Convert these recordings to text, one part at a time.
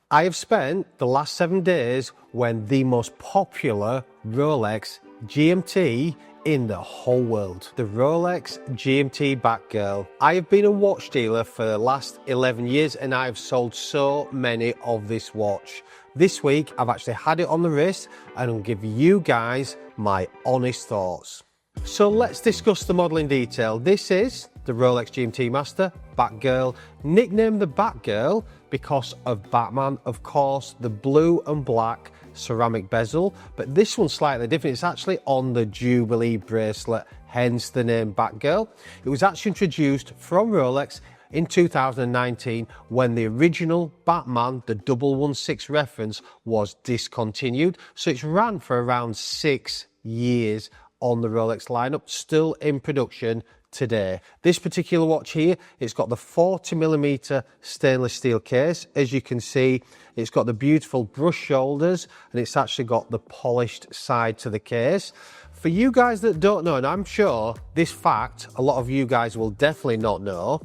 I have spent the last 7 days wearing the most popular Rolex GMT in the whole world, the Rolex GMT Batgirl. I have been a watch dealer for the last 11 years and I've sold so many of this watch. This week I've actually had it on the wrist and I'll give you guys my honest thoughts. So let's discuss the model in detail. This is the Rolex GMT Master Batgirl, nicknamed the Batgirl because of Batman, of course, the blue and black ceramic bezel, but this one's slightly different. It's actually on the Jubilee bracelet, hence the name Batgirl. It was actually introduced from Rolex in 2019 when the original Batman, the 116 reference, was discontinued. So it's ran for around 6 years on the Rolex lineup, still in production today. This particular watch here, it's got the 40mm stainless steel case. As you can see, it's got the beautiful brush shoulders and it's actually got the polished side to the case. For you guys that don't know, and I'm sure this fact a lot of you guys will definitely not know,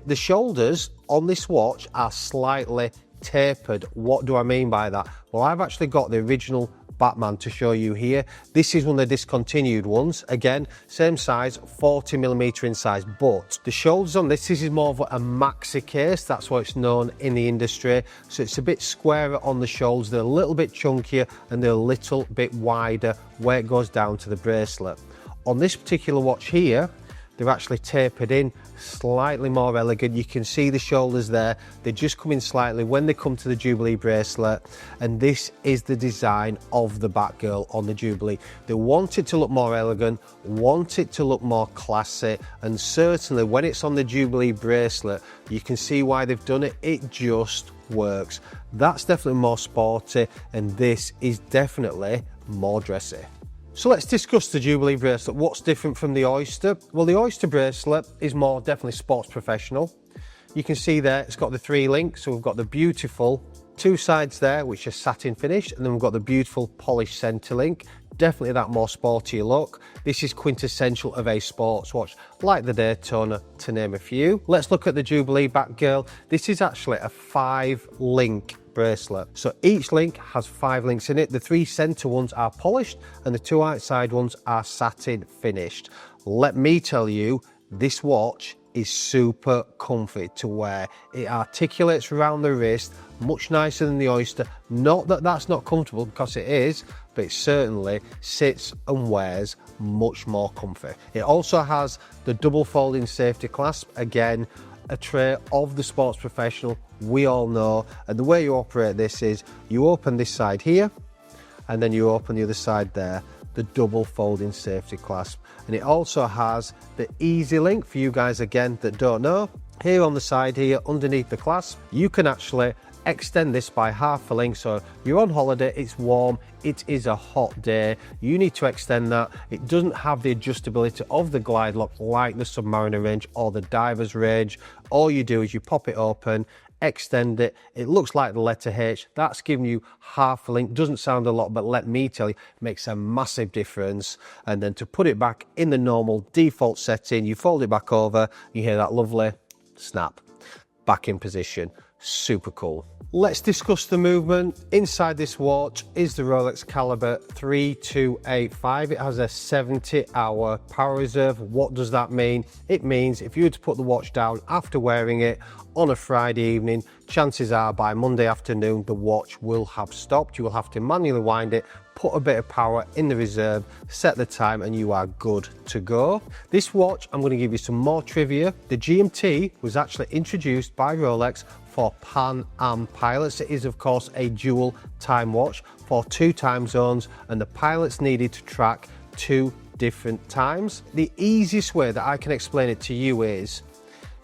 the shoulders on this watch are slightly tapered. What do I mean by that? Well, I've actually got the original Batman to show you here. This is one of the discontinued ones. Again, same size, 40mm in size, but the shoulders on this is more of a maxi case. That's what it's known in the industry. So it's a bit squarer on the shoulders. They're a little bit chunkier and they're a little bit wider where it goes down to the bracelet. On this particular watch here, they're actually tapered in, slightly more elegant. You can see the shoulders there. They just come in slightly when they come to the Jubilee bracelet. And this is the design of the Batgirl on the Jubilee. They want it to look more elegant, want it to look more classy. And certainly when it's on the Jubilee bracelet, you can see why they've done it. It just works. That's definitely more sporty. And this is definitely more dressy. So let's discuss the Jubilee bracelet. What's different from the Oyster? Well, the Oyster bracelet is more definitely sports professional. You can see there it's got the 3 links. So we've got the beautiful 2 sides there, which are satin finish, and then we've got the beautiful polished center link. Definitely that more sporty look. This is quintessential of a sports watch, like the Daytona, to name a few. Let's look at the Jubilee Batgirl. This is actually a 5-link bracelet. So each link has 5 links in it. The 3 center ones are polished and the 2 outside ones are satin finished. Let me tell you, this watch is super comfy to wear. It articulates around the wrist, much nicer than the Oyster. Not that that's not comfortable, because it is, but it certainly sits and wears much more comfy. It also has the double folding safety clasp, again, a trait of the sports professional, we all know. And the way you operate this is you open this side here and then you open the other side there, the double folding safety clasp. And it also has the easy link for you guys again that don't know. Here on the side here underneath the clasp, you can actually extend this by half a length. So you're on holiday, it's warm, it is a hot day, you need to extend that. It doesn't have the adjustability of the glide lock like the Submariner range or the Divers range. All you do is you pop it open, extend it, it looks like the letter H. That's giving you half a length. Doesn't sound a lot, but let me tell you, it makes a massive difference. And then to put it back in the normal default setting, you fold it back over, you hear that lovely snap, back in position. Super cool. Let's discuss the movement. Inside this watch is the Rolex Caliber 3285. It has a 70-hour power reserve. What does that mean? It means if you were to put the watch down after wearing it on a Friday evening, chances are by Monday afternoon the watch will have stopped. You will have to manually wind it, put a bit of power in the reserve, set the time, and you are good to go. This watch, I'm going to give you some more trivia. The GMT was actually introduced by Rolex for Pan Am pilots. It is of course a dual time watch for 2 time zones, and the pilots needed to track 2 different times. The easiest way that I can explain it to you is,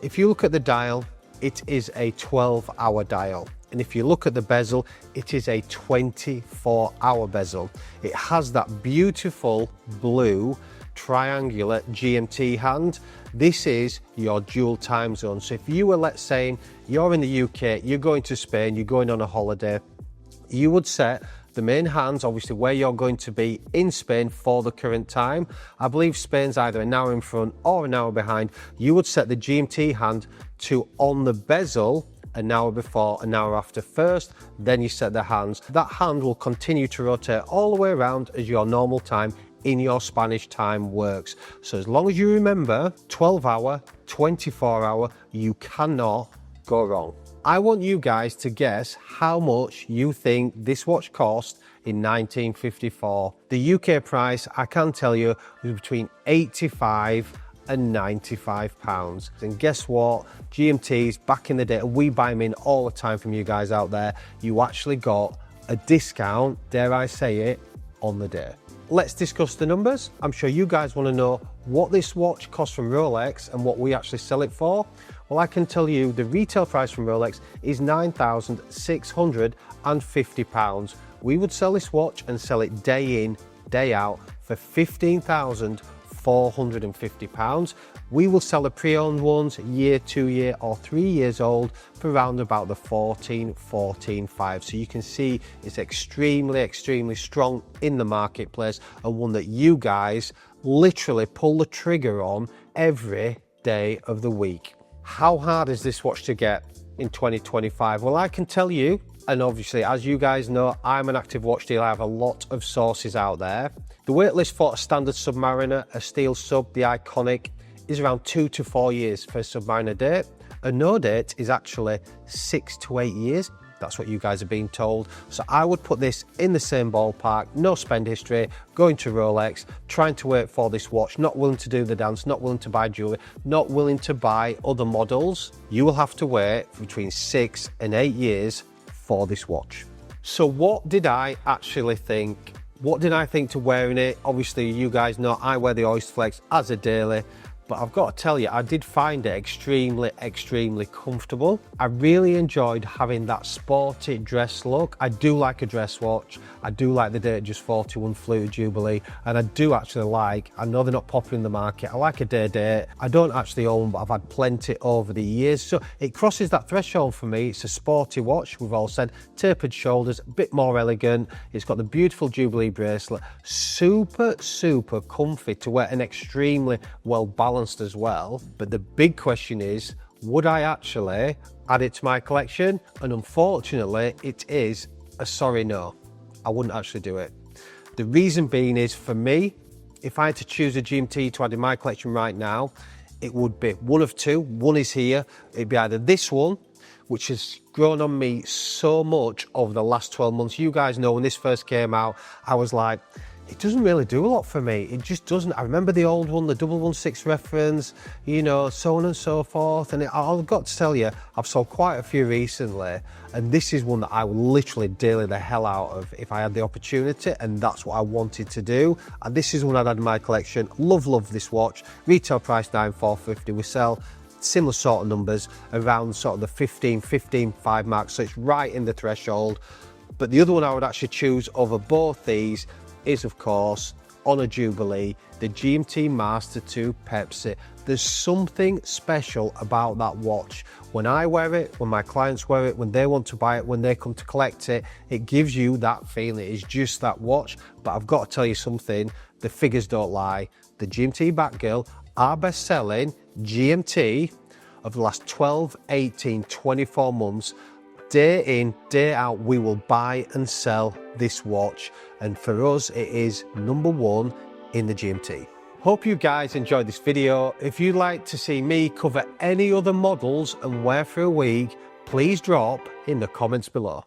if you look at the dial, it is a 12-hour dial. And if you look at the bezel, it is a 24-hour bezel. It has that beautiful blue triangular GMT hand. This is your dual time zone. So if you were, let's say, you're in the UK, you're going to Spain, you're going on a holiday, you would set the main hands, obviously, where you're going to be in Spain for the current time. I believe Spain's either an hour in front or an hour behind. You would set the GMT hand to on the bezel an hour before, an hour after first, then you set the hands. That hand will continue to rotate all the way around as your normal time in your Spanish time works. So as long as you remember 12-hour, 24-hour, you cannot go wrong. I want you guys to guess how much you think this watch cost in 1954. The UK price, I can tell you, was between 85 and 95 pounds. And guess what? GMTs back in the day, and we buy them in all the time from you guys out there, you actually got a discount, dare I say it, on the day. Let's discuss the numbers. I'm sure you guys want to know what this watch costs from Rolex and what we actually sell it for. Well, I can tell you the retail price from Rolex is £9,650. We would sell this watch and sell it day in, day out for £15,450. We will sell the pre-owned ones year, 2 year or 3 years old for around about the 14.5. So you can see it's extremely strong in the marketplace, and one that you guys literally pull the trigger on every day of the week. How hard is this watch to get in 2025? Well, I can tell you, and obviously, as you guys know, I'm an active watch dealer. I have a lot of sources out there. The wait list for a standard Submariner, a steel sub, the iconic, is around 2 to 4 years for a Submariner date. A no date is actually 6 to 8 years. That's what you guys are being told. So I would put this in the same ballpark, no spend history, going to Rolex, trying to wait for this watch, not willing to do the dance, not willing to buy jewelry, not willing to buy other models. You will have to wait between 6 and 8 years for this watch. So what did I actually think? What did I think to wearing it? Obviously, you guys know I wear the Oyster Flex as a daily, but I've got to tell you, I did find it extremely comfortable. I really enjoyed having that sporty dress look. I do like a dress watch. I do like the Datejust 41 Fluted Jubilee, and I do actually like, I know they're not popular in the market, I like a day date. I don't actually own, but I've had plenty over the years. So it crosses that threshold for me. It's a sporty watch, we've all said, tapered shoulders, a bit more elegant. It's got the beautiful Jubilee bracelet, super comfy to wear and extremely well balanced as well. But the big question is, would I actually add it to my collection? And unfortunately, it is a sorry no. I wouldn't actually do it. The reason being is, for me, if I had to choose a GMT to add in my collection right now, it would be one of two. One is here. It'd be either this one, which has grown on me so much over the last 12 months. You guys know when this first came out, I was like, it doesn't really do a lot for me. It just doesn't. I remember the old one, the 116 reference, you know, so on and so forth. And I've got to tell you, I've sold quite a few recently, and this is one that I would literally daily the hell out of if I had the opportunity, and that's what I wanted to do. And this is one I'd add in my collection. Love this watch. Retail price $9,450. We sell similar sort of numbers around sort of the 15.5 mark, so it's right in the threshold. But the other one I would actually choose over both these is, of course, on a Jubilee, the GMT Master 2 Pepsi. There's something special about that watch. When I wear it, when my clients wear it, when they want to buy it, when they come to collect it, it gives you that feeling. It's just that watch. But I've got to tell you something, the figures don't lie. The GMT Batgirl, our best-selling GMT of the last 12, 18, 24 months, day in, day out, we will buy and sell this watch. And for us, it is #1 in the GMT. Hope you guys enjoyed this video. If you'd like to see me cover any other models and wear for a week, please drop in the comments below.